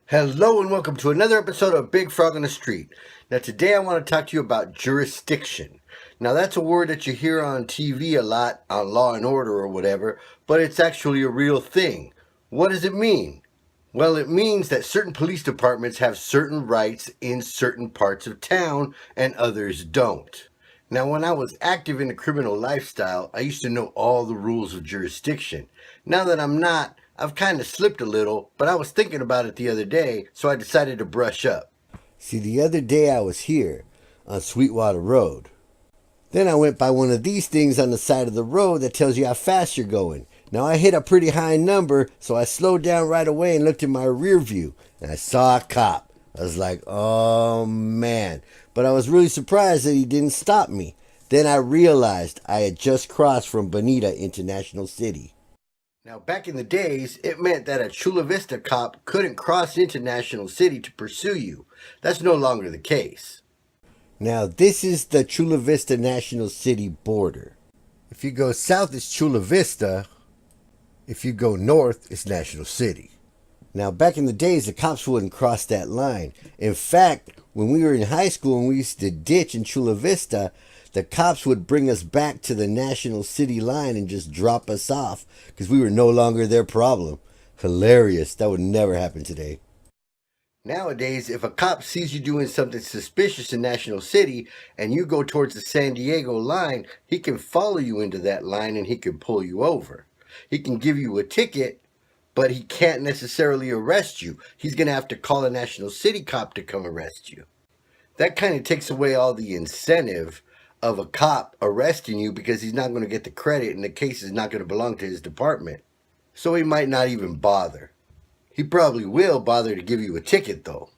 Hello and welcome to another episode of Big Frog on the Street. Now today I want to talk to you about jurisdiction. Now that's a word that you hear on TV a lot on Law and Order or whatever, but it's actually a real thing. What does it mean? Well, it means that certain police departments have certain rights in certain parts of town and others don't. Now, when I was active in the criminal lifestyle, I used to know all the rules of jurisdiction. Now that I'm not, I've kind of slipped a little, but I was thinking about it the other day, so I decided to brush up. See, the other day I was here on Sweetwater Road. Then I went by one of these things on the side of the road that tells you how fast you're going. Now I hit a pretty high number, so I slowed down right away and looked in my rear view, and I saw a cop. I was like, oh man. But I was really surprised that he didn't stop me. Then I realized I had just crossed from Bonita into National City. Now, back in the days, it meant that a Chula Vista cop couldn't cross into National City to pursue you. That's no longer the case. Now, this is the Chula Vista National City border. If you go south, it's Chula Vista. If you go north, it's National City. Now, back in the days, the cops wouldn't cross that line. In fact, when we were in high school and we used to ditch in Chula Vista, the cops would bring us back to the National City line and just drop us off because we were no longer their problem. Hilarious. That would never happen today. Nowadays, if a cop sees you doing something suspicious in National City and you go towards the San Diego line, he can follow you into that line and he can pull you over. He can give you a ticket, but he can't necessarily arrest you. He's going to have to call a National City cop to come arrest you. That kind of takes away all the incentive of a cop arresting you because he's not going to get the credit and the case is not going to belong to his department. So he might not even bother. He probably will bother to give you a ticket though.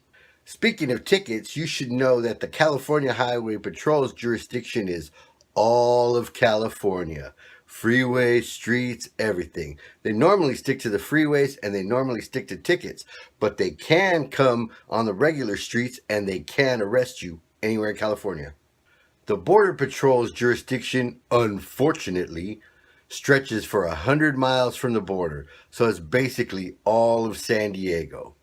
Speaking of tickets, you should know that the California Highway Patrol's jurisdiction is all of California. Freeways, streets, everything. They normally stick to the freeways and they normally stick to tickets, but they can come on the regular streets and they can arrest you anywhere in California. The Border Patrol's jurisdiction, unfortunately, stretches for 100 miles from the border, so it's basically all of San Diego.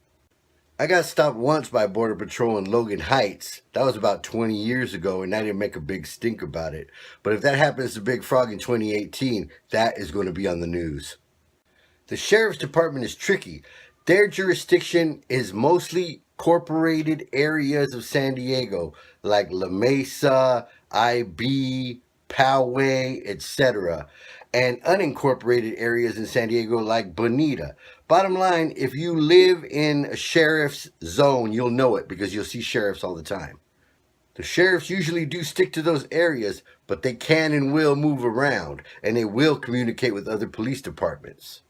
I got stopped once by Border Patrol in Logan Heights. That was about 20 years ago, and I didn't make a big stink about it. But if that happens to Big Frog in 2018, that is going to be on the news. The Sheriff's Department is tricky. Their jurisdiction is mostly incorporated areas of San Diego, like La Mesa, IB, Poway, etc., and unincorporated areas in San Diego like Bonita. Bottom line, if you live in a sheriff's zone, you'll know it because you'll see sheriffs all the time. The sheriffs usually do stick to those areas, but they can and will move around, and they will communicate with other police departments.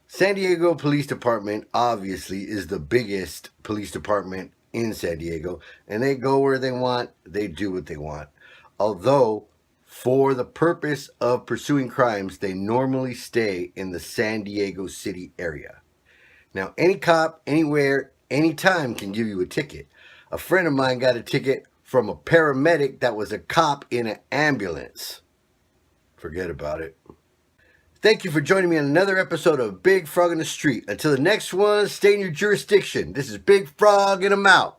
San Diego Police Department obviously is the biggest police department in San Diego, and they go where they want, they do what they want. Although, for the purpose of pursuing crimes, they normally stay in the San Diego City area. Now, any cop, anywhere, anytime can give you a ticket. A friend of mine got a ticket from a paramedic that was a cop in an ambulance. Forget about it. Thank you for joining me on another episode of Big Frog in the Street. Until the next one, stay in your jurisdiction. This is Big Frog and I'm out.